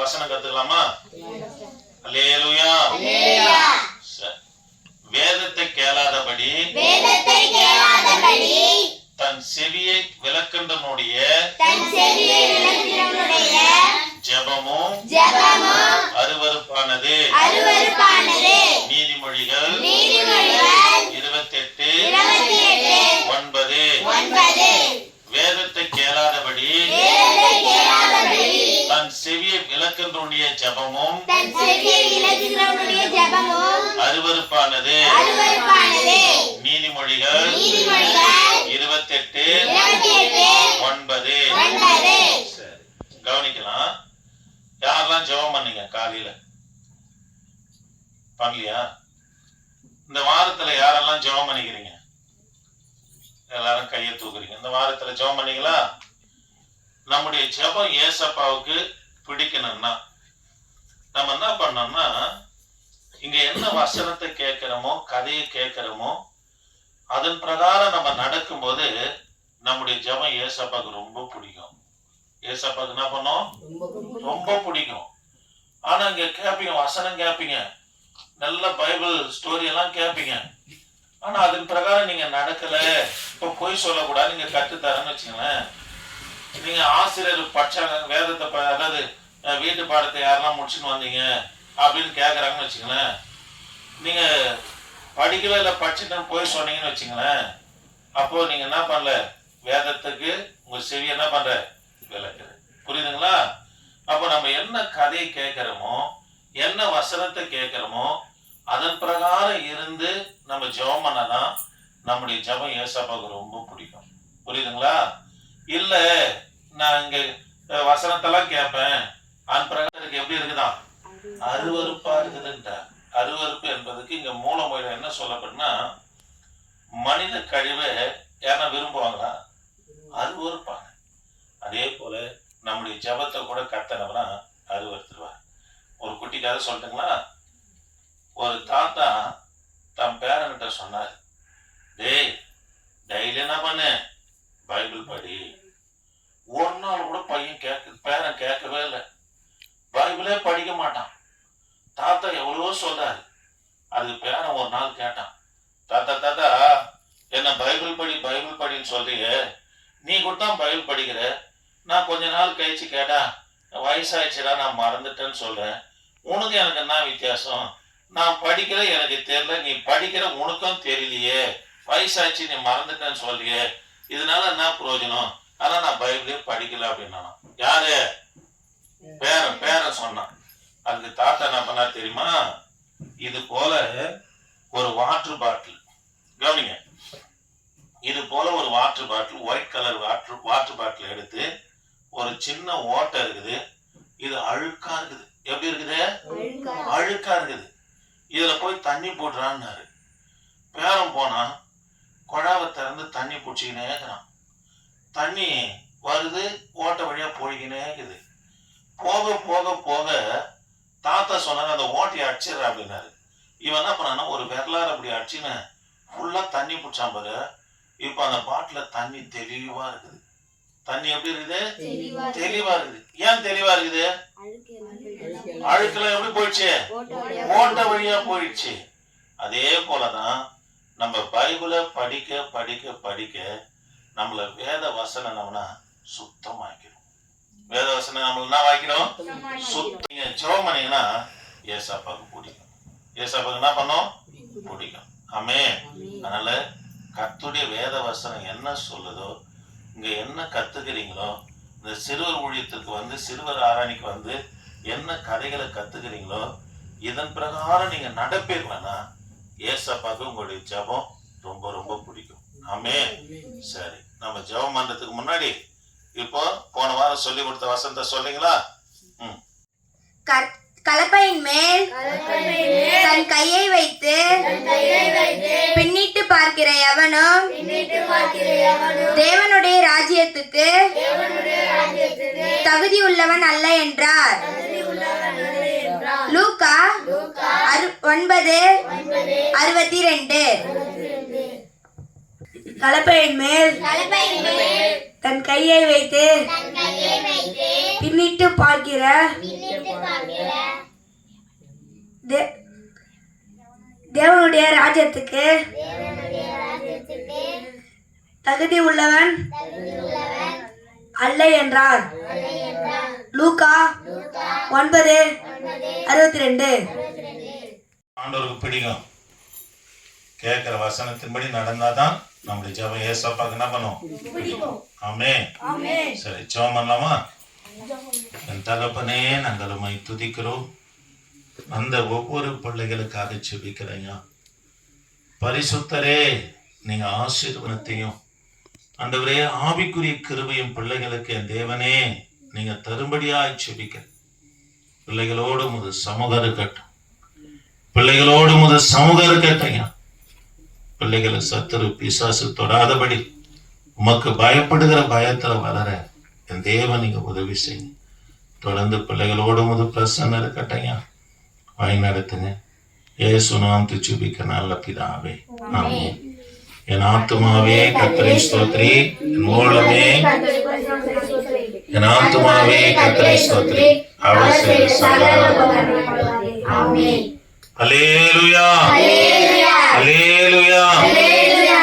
வசனம் கத்துக்கலாமா? அல்லேலூயா. வேதத்தை கேளாதபடி தன் செவியை விலக்கின்றனுடைய ஜெபமும் அருவருப்பானது. நீதிமொழிகள் 28:9. வேதத்தை கேளாதபடி தன் செவியை விலக்கின்றனுடைய ஜெபமும் அருவருப்பானது. நீதிமொழிகள் 28:9. கவனிக்கலாம். யாரெல்லாம் ஜெபம் பண்ணீங்க? காலையில பண்ணலையா? இந்த வாரத்துல யாரெல்லாம் ஜெபம் பண்ணிக்கிறீங்க? எல்லாரும் கையை தூக்குறீங்க. இந்த வாரத்துல ஜெபம் பண்ணீங்களா? நம்முடைய ஜெபம் ஏசப்பாவுக்கு பிடிக்கணும்னா நம்ம என்ன பண்ணோம்னா, இங்க என்ன வசனத்தை கேட்கிறோமோ, கதையை கேட்கிறோமோ, அதன் பிரகாரம் நம்ம நடக்கும்போது நம்முடைய ஜெபம் ஏசப்பாவுக்கு ரொம்ப பிடிக்கும். ஏசப்பாவுக்கு என்ன பண்ணோம்? ரொம்ப பிடிக்கும். ஆனா இங்க கேட்பீங்க, வசனம் கேட்பீங்க, நல்ல பைபிள் ஸ்டோரி எல்லாம் கேட்பீங்க. ஆனா அதன் பிரகாரம் நீங்க நடக்கல. இப்ப பொய் சொல்லக்கூடாது நீங்க கற்றுத்தரேன்னு வச்சுங்களேன். நீங்க ஆசிரியர் பட்சாங்க வேதத்தை, அதாவது வீட்டு பாடத்தை யாரெல்லாம் முடிச்சுன்னு வந்தீங்க அப்படின்னு கேட்கறாங்கன்னு வச்சுங்களேன். நீங்க படிக்கவே இல்லை, படிச்சுட்டு போய் சொன்னீங்கன்னு வச்சுங்களேன். அப்போ நீங்க என்ன பண்ணல? வேதத்துக்கு உங்க செவி என்ன பண்ற? விளக்குது. புரியுதுங்களா? அப்போ நம்ம என்ன கதையை கேட்கிறோமோ, என்ன வசனத்தை கேட்கிறோமோ, அதன் பிரகாரம் இருந்து நம்ம ஜெபம் பண்ணதான் நம்முடைய ஜெபம் ஏசப்பாவுக்கு ரொம்ப பிடிக்கும். புரியுதுங்களா? இல்ல நான் இங்க வசனத்தெல்லாம் கேட்பேன், அதன் பிரகாரம் எப்படி இருக்குதான்? அருவருப்பா இருக்குதுன்ற. அருவருப்பு என்பதுக்கு இங்க மூலமொழியில என்ன சொல்லப்படுனா, மனித கழிவை யாரா விரும்புவாங்களா? அருவருப்பாங்க. அதே போல நம்முடைய ஜெபத்தை கூட கத்தனவனா அருவருத்துருவார். ஒரு குட்டி கதை சொல்லட்டுங்களா? ஒரு தாத்தா தன் பேரன்கிட்ட சொன்னார், டேய் டெய்லி என்ன பண்ணு? பைபிள் படி. ஒரு நாள் கூட பேரன் கேட்கவே இல்லை. பைபிளே படிக்க மாட்டான். தாத்தா எவ்வளவோ சொல்றாரு. அதுக்கு பேரன் ஒரு நாள் கேட்டான், தாத்தா தாத்தா என்ன பைபிள் படின்னு சொல்றியே, நீ கூட தான் பைபிள் படிக்கிற, நான் கொஞ்ச நாள் கழிச்சு கேட்டா வயசாயிடுச்சுடா நான் மறந்துட்டேன்னு சொல்றேன், உனக்கு எனக்கு என்ன வித்தியாசம்? நான் படிக்கிற எனக்கு தெரியல, நீ படிக்கிற உனக்கும் தெரியலையே, வயசாயிடுச்சு நீ மறந்துட்டேன்னு சொல்றியே, இதனால என்ன பிரயோஜனம்? ஆனா நான் பைபிளே படிக்கல அப்படின்னா. யாரு? பேரன் சொன்னான். அதுக்கு தாத்தா என்ன பண்ணா தெரியுமா? இது போல ஒரு வாட்டர் பாட்டில், கவனிங்க, இது போல ஒரு water bottle, white colour water bottle எடுத்து ஒரு சின்ன ஓட்டை இருக்குது, இது அழுக்கா இருக்குது. எப்படி இருக்குது? அழுக்கா இருக்குது. இதுல போய் தண்ணி போடுறான்னாரு. பேரன் போனா குழாவை திறந்து தண்ணி பிடிச்சிக்கினே இருக்கிறான். தண்ணி வருது, ஓட்டை வழியா போய்கினே இருக்குது. போக போக போக தாத்தா சொன்னாரு, அந்த ஓட்டையை அடிச்சிடற அப்படின்னாரு. இவன் என்ன பண்ணானா, ஒரு விரலாறு அப்படி அடிச்சுன்னு ஃபுல்லா தண்ணி பிடிச்சான் பாரு. இப்ப அந்த பாட்டில தண்ணி தெளிவா இருக்குது. தண்ணி எப்படி இருக்குது? தெளிவா இருக்குது. ஏன் தெளிவா இருக்குது? அழுக்கெல்லாம் எப்படி போயிடுச்சு? ஓட்டை வழியா போயிடுச்சு. அதே போலதான் நம்ம பைபிளை படிக்க படிக்க படிக்க நம்மள வேத வசனம் நம்மனா சுத்தமாக்கிறோம். வேத வசனம் நம்மள என்ன வாய்க்கிறோம்? சுத்தம். ஜெபம் பண்ணீங்கன்னா ஏசப்பாவுக்கு பிடிக்கும். ஏசப்பாவுக்கு என்ன பண்ணோம்? பிடிக்கும். ஆமென். அதனால கர்த்தருடைய வேத வசனம் என்ன சொல்லுதோ, இங்க என்ன கத்துக்கிறீங்களோ, இந்த சிறுவர் ஊழியத்துக்கு வந்து, சிறுவர் ஆராய்ச்சிக்கு வந்து என்ன கதைகளை கத்துக்கிறீங்களோ, இதன் பிரகாரம் நீங்க நடப்பீர்களா, ஏசப்பாவுக்கு உங்களுடைய ஜெபம் ரொம்ப ரொம்ப பிடிக்கும். ஆமென். சரி, நம்ம ஜெபம் பண்றதுக்கு முன்னாடி இப்போ போன வாரம் சொல்லி கொடுத்த வசனத்தை சொல்றீங்களா? கலப்பையின் மேல் தன் கையை வைத்து பின்னிட்டு பார்க்கிற எவனும் தேவனுடைய ராஜ்யத்துக்கு தகுதி உள்ளவன் அல்ல என்றார். லூக்கா 9:62. கலப்பையின் மேல் தன் கையை வைத்து பின்னிட்டு பார்க்கிற தே- தேவனுடைய ராஜ்யத்துக்கு தகுதி உள்ளவன் அல்ல என்றார். லூக்கா 9:62. ஆண்டவருக்கு பிடிக்கும். கேட்கிற வசனத்தின்படி நடந்தாதான் நம்முடைய ஜெபம் ஏசப்பாக்கு என்ன பண்ணும்? ஆமென். சரி, ஜெபம் பண்ணலாமா? என் தகப்பனே, நாங்கள் உம்மை துதிக்கிறோம். அந்த ஒவ்வொரு பிள்ளைகளுக்காக ஜெபிக்கிறேன். பரிசுத்தரே, நீங்க ஆசீர்வாதத்தையும் ஆண்டவரே ஆவிக்குரிய கிருபையும் பிள்ளைகளுக்கு என் தேவனே நீங்க தரும்படியாய் ஜெபிக்க. பிள்ளைகளோடு முது சமூகம் இருக்கட்டும். பிள்ளைகளோடு முது சமூகம் இருக்கட்டையா. பிள்ளைகளை சத்துரு பிசாசு தொடாதபடி உமக்கு பயப்படுகிற பயத்துல வளர என் தேவன் நீங்க உதவி செய்யுங்க. தொடர்ந்து பிள்ளைகளோடு முது பிரசன்னம் இருக்கட்டையா. வழி நடத்துங்க. இயேசு நாமத்தை ஜெபிக்க நல்ல பிதாவே, ஆமென். என் ஆத்துமாவே கர்த்தரை ஸ்தோத்திரி, என் மூலமே என் ஆத்துமாவே கர்த்தரை ஸ்தோத்திரி, அவர் செய்த சகல அல்லேலூயா, அல்லேலூயா, அல்லேலூயா.